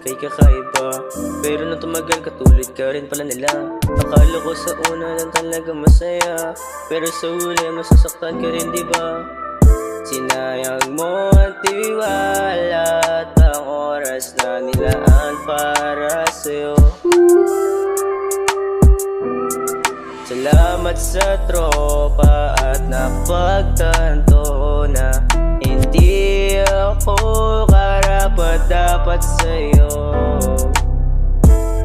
kay kakaiba. Pero nung tumagal katulad ka rin pala nila. Akala ko sa una lang talaga masaya, pero sa huli masasaktan ka rin diba? Sinayang mo ang tiwala at ang oras na nilaan para sa'yo. Salamat sa tropa at napagtanto na hindi ako karapat dapat sa'yo.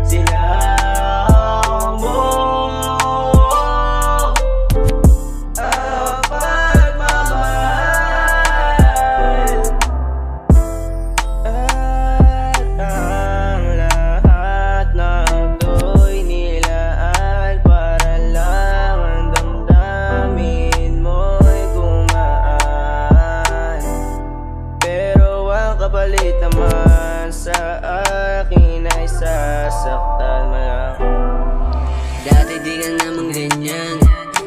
Sinayang mo ang pagmamahal at ang lahat ng to'y nilaan para lang ang damdamin mo'y gumaan. Pero ang kapalit naman sa akin ay sasaktan mga. Dati di ka namang ganyan,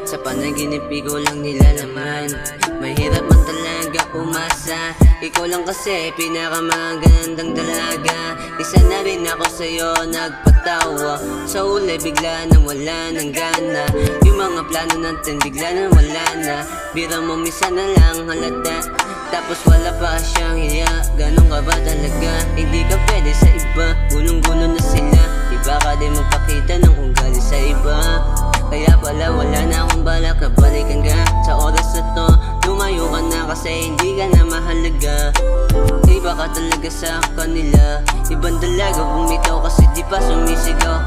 sa panaginip ko lang nilalaman. Mahirap man talaga umasa, ikaw lang kasi pinakamagandang dalaga. Isa na rin ako sa'yo nagpatawa, sa uli bigla nang wala ng gana. Yung mga plano natin bigla nang wala na. Bira mo misa na lang halata, tapos wala pa siyang hiya. Ganon ka ba talaga? Hindi ka pwede sa iba, gulong-gulo na sila. Di ba ka din magpakita ng ugali sa iba? Kaya pala wala na akong balak na balikan ka. Sa oras na to, lumayo ka na kasi hindi ka na mahalaga. Iba ka talaga sa kanila, ibang dalaga bumitaw kasi di pa sumisigaw.